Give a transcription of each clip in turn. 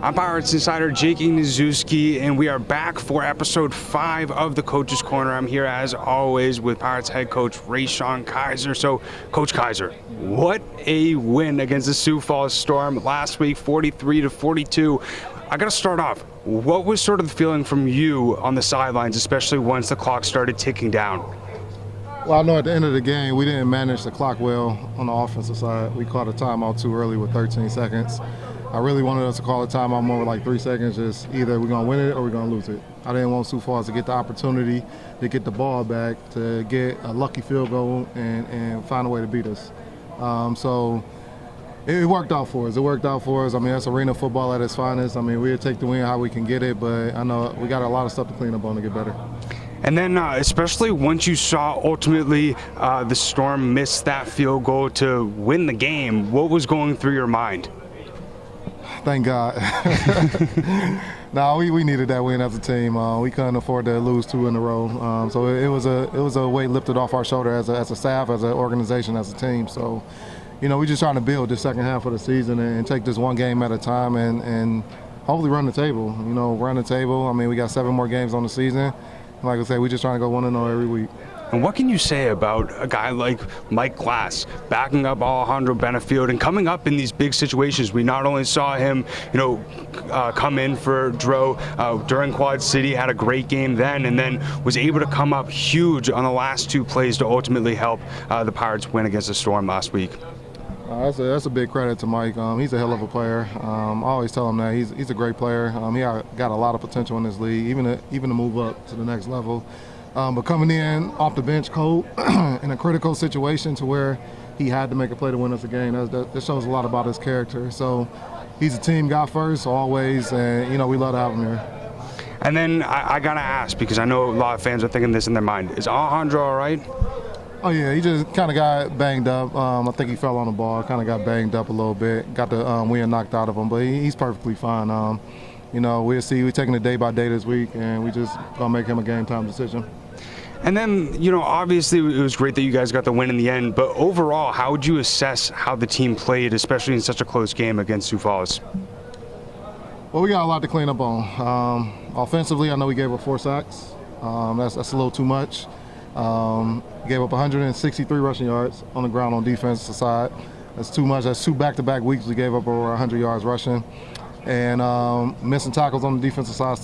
I'm Pirates Insider Jake Ignaszewski, and we are back for episode 5 of the Coach's Corner. I'm here, as always, with Pirates head coach Rayshaun Kizer. So, Coach Kizer, what a win against the Sioux Fall Storm last week, 43-42. I got to start off. What was sort of the feeling from you on the sidelines, especially once the clock started ticking down? Well, I know at the end of the game, we didn't manage the clock well on the offensive side. We caught a timeout too early with 13 seconds. I really wanted us to call a timeout more like 3 seconds, just either we're going to win it or we're going to lose it. I didn't want Sioux Falls to get the opportunity to get the ball back, to get a lucky field goal and find a way to beat us. So it worked out for us. I mean, that's arena football at its finest. I mean, we'll take the win how we can get it, but I know we got a lot of stuff to clean up on to get better. And then especially once you saw ultimately the Storm miss that field goal to win the game, what was going through your mind? Thank God. No, we needed that win as a team. We couldn't afford to lose 2 in a row. So it was a weight lifted off our shoulder as a staff, as an organization, as a team. So, you know, we're just trying to build this second half of the season and take this one game at a time and hopefully run the table. You know, run the table. I mean, we got 7 more games on the season. Like I said, we're just trying to go 1-0 every week. And what can you say about a guy like Mike Glass backing up Alejandro Benefield and coming up in these big situations? We not only saw him, come in for Dro during Quad City, had a great game then, and then was able to come up huge on the last 2 plays to ultimately help the Pirates win against the Storm last week. That's a big credit to Mike. He's a hell of a player. I always tell him that he's a great player. He got a lot of potential in this league, even to move up to the next level. But coming in off the bench cold in a critical situation to where he had to make a play to win us a game, that shows a lot about his character. So he's a team guy first, always, and we love to have him here. And then I got to ask, because I know a lot of fans are thinking this in their mind, is Alejandro all right? Oh, yeah, he just kind of got banged up. I think he fell on the ball, kind of got banged up a little bit, got the wind knocked out of him, but he's perfectly fine. We'll see. We're taking it day by day this week, and we just going to make him a game-time decision. And then, obviously it was great that you guys got the win in the end, but overall, how would you assess how the team played, especially in such a close game against Sioux Falls? Well, we got a lot to clean up on. Offensively, I know we gave up 4 sacks. That's a little too much. Gave up 163 rushing yards on the ground on defensive side. That's too much. That's 2 back-to-back weeks we gave up over 100 yards rushing. And missing tackles on the defensive side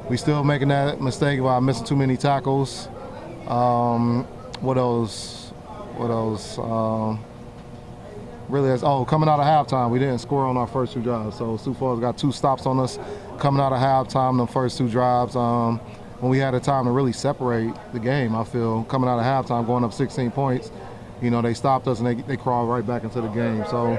we still making that mistake by missing too many tackles. What else? Coming out of halftime, we didn't score on our first 2 drives. So Sioux Falls got 2 stops on us coming out of halftime, the first 2 drives. When we had a time to really separate the game, I feel, coming out of halftime, going up 16 points, they stopped us and they crawled right back into the game. So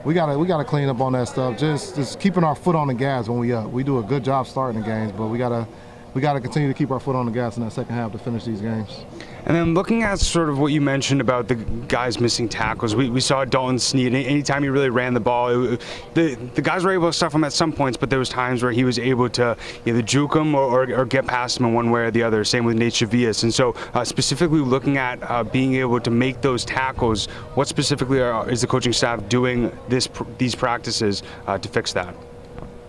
we gotta clean up on that stuff. Just keeping our foot on the gas when we up. We do a good job starting the games, but we gotta continue to keep our foot on the gas in that second half to finish these games. And then looking at sort of what you mentioned about the guys missing tackles, we saw Dalton Snead. Anytime he really ran the ball, the guys were able to stuff him at some points, but there was times where he was able to either juke him or get past him in one way or the other. Same with Nate Chavias. And so specifically looking at being able to make those tackles, what specifically is the coaching staff doing these practices to fix that?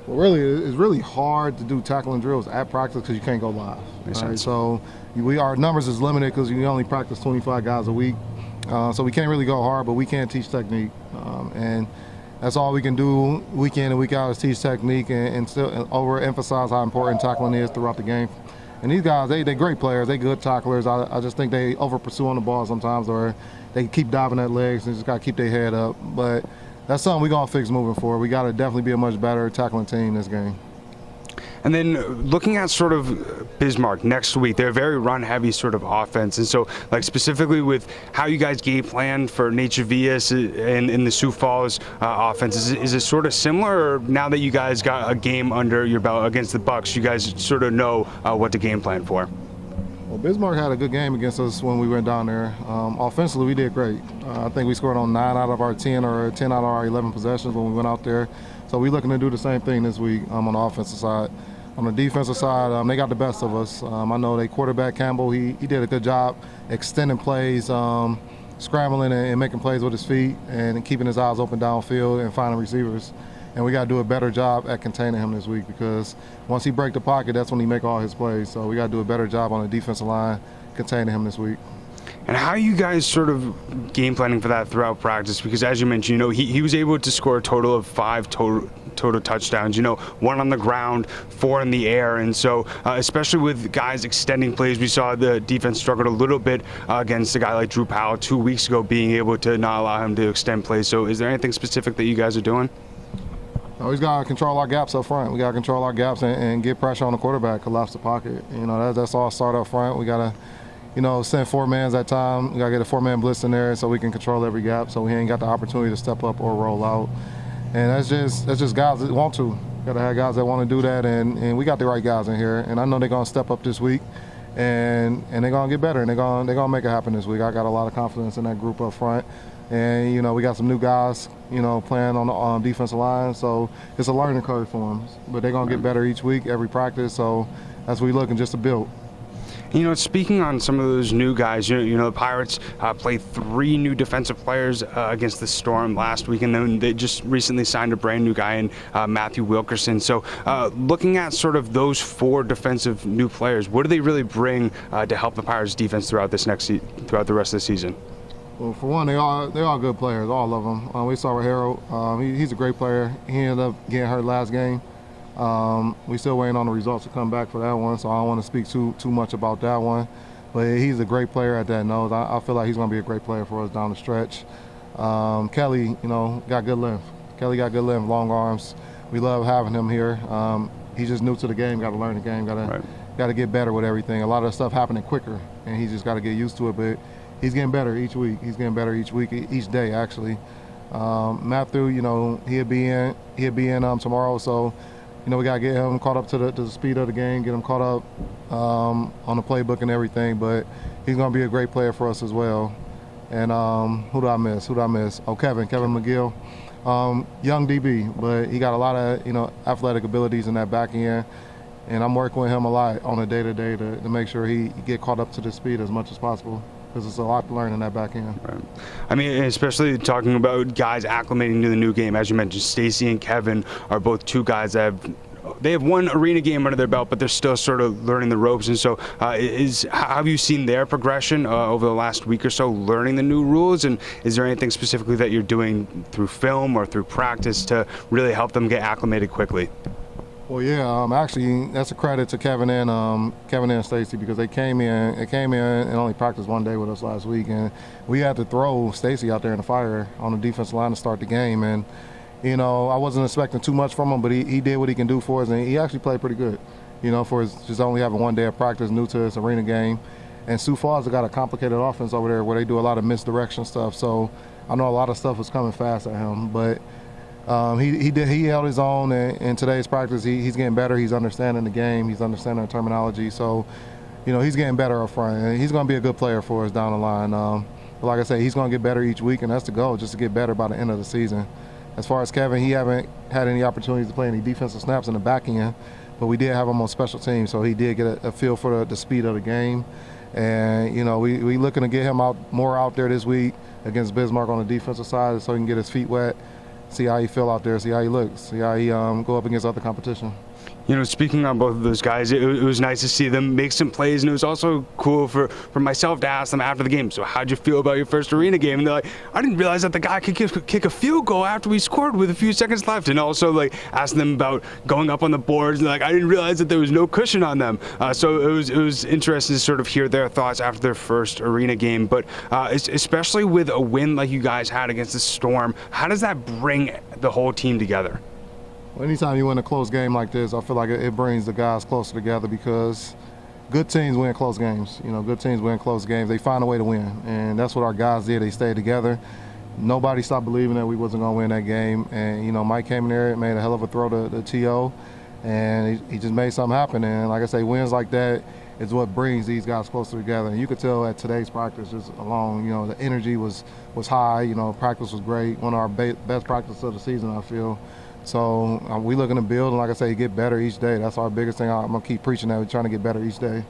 Well, really, it's really hard to do tackling drills at practice because you can't go live. Right? So our numbers is limited because you only practice 25 guys a week. So we can't really go hard, but we can teach technique. And that's all we can do week in and week out is teach technique and still overemphasize how important tackling is throughout the game. And these guys, they're great players. They're good tacklers. I just think they over-pursue on the ball sometimes, or they keep diving at legs and just got to keep their head up. But that's something we're going to fix moving forward. We got to definitely be a much better tackling team this game. And then looking at sort of Bismarck next week, they're a very run-heavy sort of offense. And so, like, specifically with how you guys game plan for Nate Chavias and in the Sioux Falls offense, is it sort of similar? Or now that you guys got a game under your belt against the Bucks, you guys sort of know what to game plan for? Well, Bismarck had a good game against us when we went down there. Offensively, we did great. I think we scored on 9 out of our 10 or 10 out of our 11 possessions when we went out there. So we're looking to do the same thing this week on the offensive side. On the defensive side, they got the best of us. I know they quarterback Campbell, he did a good job extending plays, scrambling and making plays with his feet and keeping his eyes open downfield and finding receivers. and we got to do a better job at containing him this week, because once he break the pocket, that's when he make all his plays. So we got to do a better job on the defensive line containing him this week. And how are you guys sort of game planning for that throughout practice? Because as you mentioned, he was able to score a total of 5 total touchdowns, 1 on the ground, 4 in the air. And so especially with guys extending plays, we saw the defense struggled a little bit against a guy like Drew Powell 2 weeks ago, being able to not allow him to extend plays. So is there anything specific that you guys are doing? We always got to control our gaps up front. We got to control our gaps and get pressure on the quarterback, collapse the pocket. That's all start up front. We got to send 4 mans at time. We got to get a 4-man blitz in there so we can control every gap, so we ain't got the opportunity to step up or roll out. And that's just guys that want to. Got to have guys that want to do that, and we got the right guys in here. And I know they're going to step up this week, and they're going to get better, and they're going to make it happen this week. I got a lot of confidence in that group up front. And, we got some new guys, playing on the defensive line, so it's a learning curve for them. But they're going to get better each week, every practice, so that's what we're looking just to build. Speaking on some of those new guys, the Pirates played 3 new defensive players against the Storm last week, and then they just recently signed a brand new guy in Matthew Wilkerson. So looking at sort of those 4 defensive new players, what do they really bring to help the Pirates defense throughout the rest of the season? Well, for one, they're all good players, all of them. We saw Harold. He's a great player. He ended up getting hurt last game. We still waiting on the results to come back for that one, so I don't want to speak too much about that one. But he's a great player at that nose. I feel like he's going to be a great player for us down the stretch. Kelly, got good length. Kelly got good length, long arms. We love having him here. He's just new to the game, got to learn the game, got to get better with everything. A lot of the stuff happening quicker, and he's just got to get used to it. But he's getting better each week. He's getting better each week, each day actually. Matthew, he'll be in tomorrow, so. We got to get him caught up to the speed of the game, get him caught up on the playbook and everything. But he's going to be a great player for us as well. And who do I miss? Oh, Kevin McGill. Young DB, but he got a lot of, athletic abilities in that back end. And I'm working with him a lot on a day-to-day to make sure he get caught up to the speed as much as possible, because it's a lot to learn in that back end. Right. I mean, especially talking about guys acclimating to the new game, as you mentioned, Stacy and Kevin are both 2 guys that have 1 arena game under their belt, but they're still sort of learning the ropes. And so how have you seen their progression over the last week or so, learning the new rules? And is there anything specifically that you're doing through film or through practice to really help them get acclimated quickly? Well, yeah, actually, that's a credit to Kevin and Stacy, because they came in and only practiced 1 day with us last week, and we had to throw Stacy out there in the fire on the defensive line to start the game. And I wasn't expecting too much from him, but he did what he can do for us, and he actually played pretty good. For just only having 1 day of practice, new to this arena game. And Sioux Fall's got a complicated offense over there where they do a lot of misdirection stuff. So I know a lot of stuff was coming fast at him, but. He held his own in today's practice. He's getting better. He's understanding the game. He's understanding the terminology. So, he's getting better up front. And he's going to be a good player for us down the line. But like I said, he's going to get better each week, and that's the goal, just to get better by the end of the season. As far as Kevin, he haven't had any opportunities to play any defensive snaps in the back end, but we did have him on special teams, so he did get a feel for the speed of the game. And, we looking to get him more out there this week against Bismarck on the defensive side, so he can get his feet wet. See how he feel out there, see how he looks, see how he go up against other competition. Speaking on both of those guys, it was nice to see them make some plays, and it was also cool for myself to ask them after the game, so how'd you feel about your first arena game? And they're like, I didn't realize that the guy could kick a field goal after we scored with a few seconds left. And also asking them about going up on the boards, and I didn't realize that there was no cushion on them. So it was interesting to sort of hear their thoughts after their first arena game. But especially with a win like you guys had against the Storm, how does that bring the whole team together? Well, anytime you win a close game like this, I feel like it brings the guys closer together, because good teams win close games. Good teams win close games. They find a way to win, and that's what our guys did. They stayed together. Nobody stopped believing that we wasn't going to win that game. And, Mike came in there and made a hell of a throw to T.O., and he just made something happen. And, like I say, wins like that is what brings these guys closer together. And you could tell at today's practice just alone, the energy was high. Practice was great. One of our best practices of the season, I feel. So we looking to build, and like I say, get better each day. That's our biggest thing. I'm going to keep preaching that. We're trying to get better each day.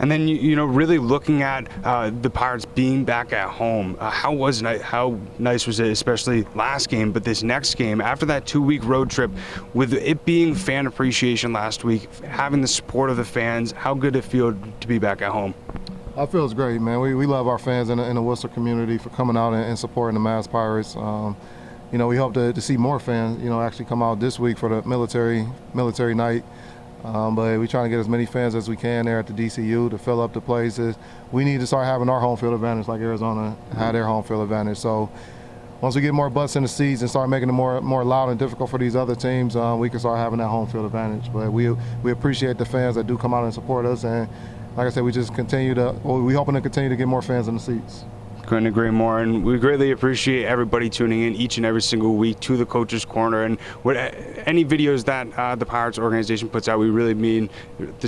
And then, really looking at the Pirates being back at home, how nice was it, especially last game, but this next game, after that 2-week road trip, with it being fan appreciation last week, having the support of the fans, how good it feel to be back at home? I feel it's great, man. We love our fans in the Worcester community for coming out and supporting the Mass Pirates. We hope to see more fans, actually come out this week for the military night. But we're trying to get as many fans as we can there at the DCU to fill up the places. We need to start having our home field advantage like Arizona had their home field advantage. So once we get more butts in the seats and start making it more loud and difficult for these other teams, we can start having that home field advantage. But we appreciate the fans that do come out and support us. And like I said, we hoping to continue to get more fans in the seats. Couldn't agree more, and we greatly appreciate everybody tuning in each and every single week to the Coach's Corner, and any videos that the Pirates organization puts out, the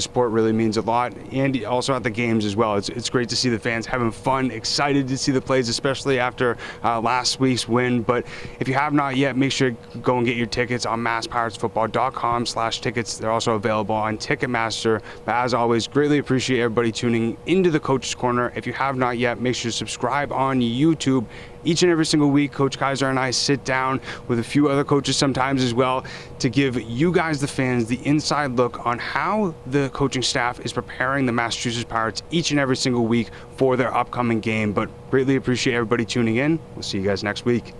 support really means a lot, and also at the games as well. It's great to see the fans having fun, excited to see the plays, especially after last week's win. But if you have not yet, make sure to go and get your tickets on masspiratsfootball.com/tickets. They're also available on Ticketmaster. But as always, greatly appreciate everybody tuning into the Coach's Corner. If you have not yet, make sure to subscribe on YouTube. Each and every single week, Coach Kizer and I sit down with a few other coaches sometimes as well to give you guys, the fans, the inside look on how the coaching staff is preparing the Massachusetts Pirates each and every single week for their upcoming game. But greatly appreciate everybody tuning in. We'll see you guys next week.